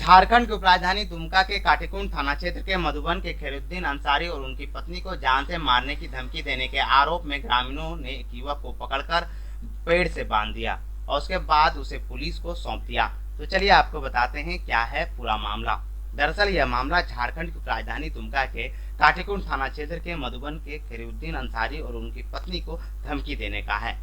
झारखंड की उपराजधानी दुमका के काटीकुंड थाना क्षेत्र के मधुबन के खैरुद्दीन अंसारी और उनकी पत्नी को जान से मारने की धमकी देने के आरोप में ग्रामीणों ने एक युवक को पकड़कर पेड़ से बांध दिया और उसके बाद उसे पुलिस को सौंप दिया। तो चलिए आपको बताते हैं क्या है पूरा मामला। दरअसल यह मामला झारखंड की राजधानी दुमका के काटीकुंड थाना क्षेत्र के मधुबन के खैरुद्दीन अंसारी और उनकी पत्नी को धमकी देने का है।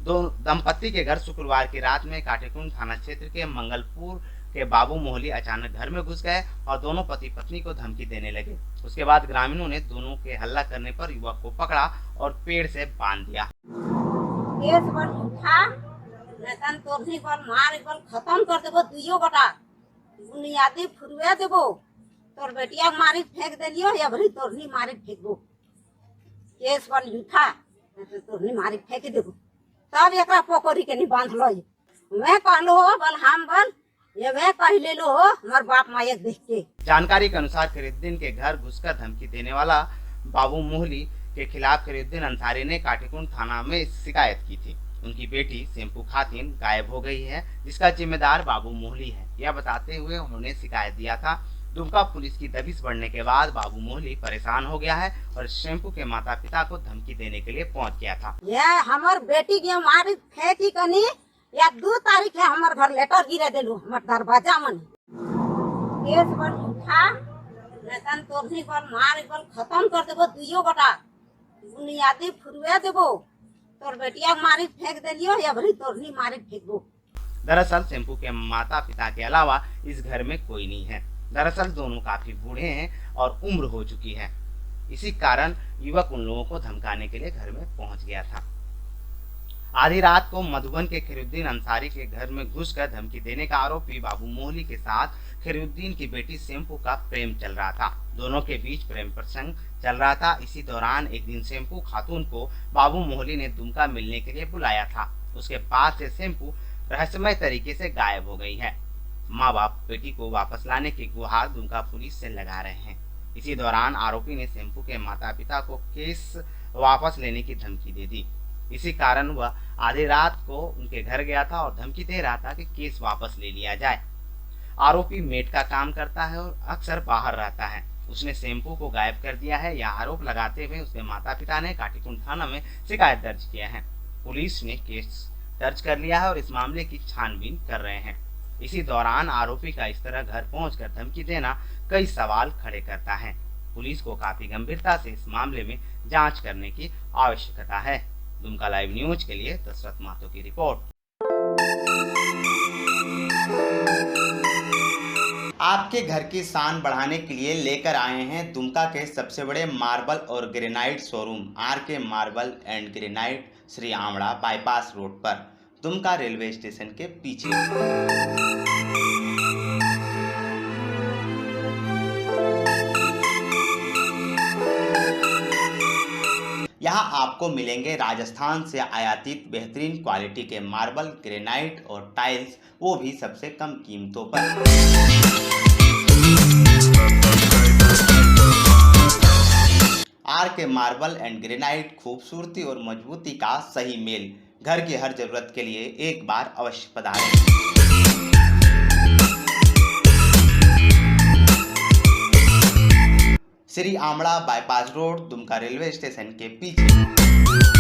दो दंपत्ति के घर शुक्रवार की रात में काटीकुंड थाना क्षेत्र के मंगलपुर के बाबू मोहली अचानक घर में घुस गए और दोनों पति पत्नी को धमकी देने लगे। उसके बाद ग्रामीणों ने दोनों के हल्ला करने पर युवक को पकड़ा और पेड़ से बांध दिया। एक बार उठा नतन तोरनी पर मार एक बार खत्म कर देबो दुइयो गोटा बुनियादी फुरवे देबो तोर बेटिया मारी फेंक देलियो या भरी तोरनी मारी फेंकबो केस पर उठा नतन तोरनी मारी फेंक देबो तब एकरा पोखरी के नहीं बांध लो। मैं कहलो बल हम बल ये मैं कह ले लो हमार बाप माया देख के। जानकारी के अनुसार खैरुद्दीन के घर घुसकर धमकी देने वाला बाबू मोहली के खिलाफ खैरुद्दीन अंसारी ने काटीकुंड थाना में शिकायत की थी। उनकी बेटी शैम्पू खातिन गायब हो गई है, जिसका जिम्मेदार बाबू मोहली है। यह बताते हुए उन्होंने शिकायत दिया था। दुमका पुलिस की दबिश बढ़ने के बाद बाबू मोहली परेशान हो गया है और शैम्पू के माता पिता को धमकी देने के लिए पहुंच गया था। यह हमार बेटी के मारी फेंकी कनी या 2 तारीख है हमार घर लेटर गिरे देलू हमार दरवाजा मन केस पर उठा नतन तोरनी पर मार एक बार खत्म कर देबो दुइयो गोटा बुनियादी फुरवे देबो तोर बेटिया मारी फेंक देलियो या भरी तोरनी मारी फेंकबो। दरअसल शैम्पू के माता पिता के अलावा इस घर में कोई नहीं है। दरअसल दोनों काफी बूढ़े हैं और उम्र हो चुकी है। इसी कारण युवक उन लोगों को धमकाने के लिए घर में पहुंच गया था। आधी रात को मधुबन के खैरुद्दीन अंसारी के घर में घुसकर धमकी देने का आरोपी बाबू मोहली के साथ खैरुद्दीन की बेटी शैम्पू का प्रेम चल रहा था। दोनों के बीच प्रेम प्रसंग चल रहा था। इसी दौरान एक दिन शैम्पू खातून को बाबू मोहली ने दुमका मिलने के लिए बुलाया था। उसके बाद से शैम्पू रहस्यमय तरीके से गायब हो गई है। माँ बाप बेटी को वापस लाने की गुहार दुमका पुलिस से लगा रहे हैं। इसी दौरान आरोपी ने शैम्पू के माता पिता को केस वापस लेने की धमकी दे दी। इसी कारण वह आधी रात को उनके घर गया था और धमकी दे रहा था कि केस वापस ले लिया जाए। आरोपी मेट का काम करता है और अक्सर बाहर रहता है। उसने शैम्पू को गायब कर दिया है। यह आरोप लगाते हुए उसके माता पिता ने काटीकुंड थाना में शिकायत दर्ज किया है। पुलिस ने केस दर्ज कर लिया है और इस मामले की छानबीन कर रहे हैं। इसी दौरान आरोपी का इस तरह घर पहुंचकर धमकी देना कई सवाल खड़े करता है। पुलिस को काफी गंभीरता से इस मामले में जांच करने की आवश्यकता है। दुमका लाइव न्यूज के लिए दशरथ महतो की रिपोर्ट। आपके घर की शान बढ़ाने के लिए लेकर आए हैं दुमका के सबसे बड़े मार्बल और granite showroom RK marble and granite, Shri Amra bypass road पर, दुमका रेलवे स्टेशन के पीछे। यहाँ आपको मिलेंगे राजस्थान से आयातित बेहतरीन क्वालिटी के मार्बल, ग्रेनाइट और टाइल्स, वो भी सबसे कम कीमतों पर। आरके मार्बल एंड ग्रेनाइट, खूबसूरती और मजबूती का सही मेल। घर की हर जरूरत के लिए एक बार अवश्य पधारें। Shri Amra bypass road, Dumka railway station के पीछे।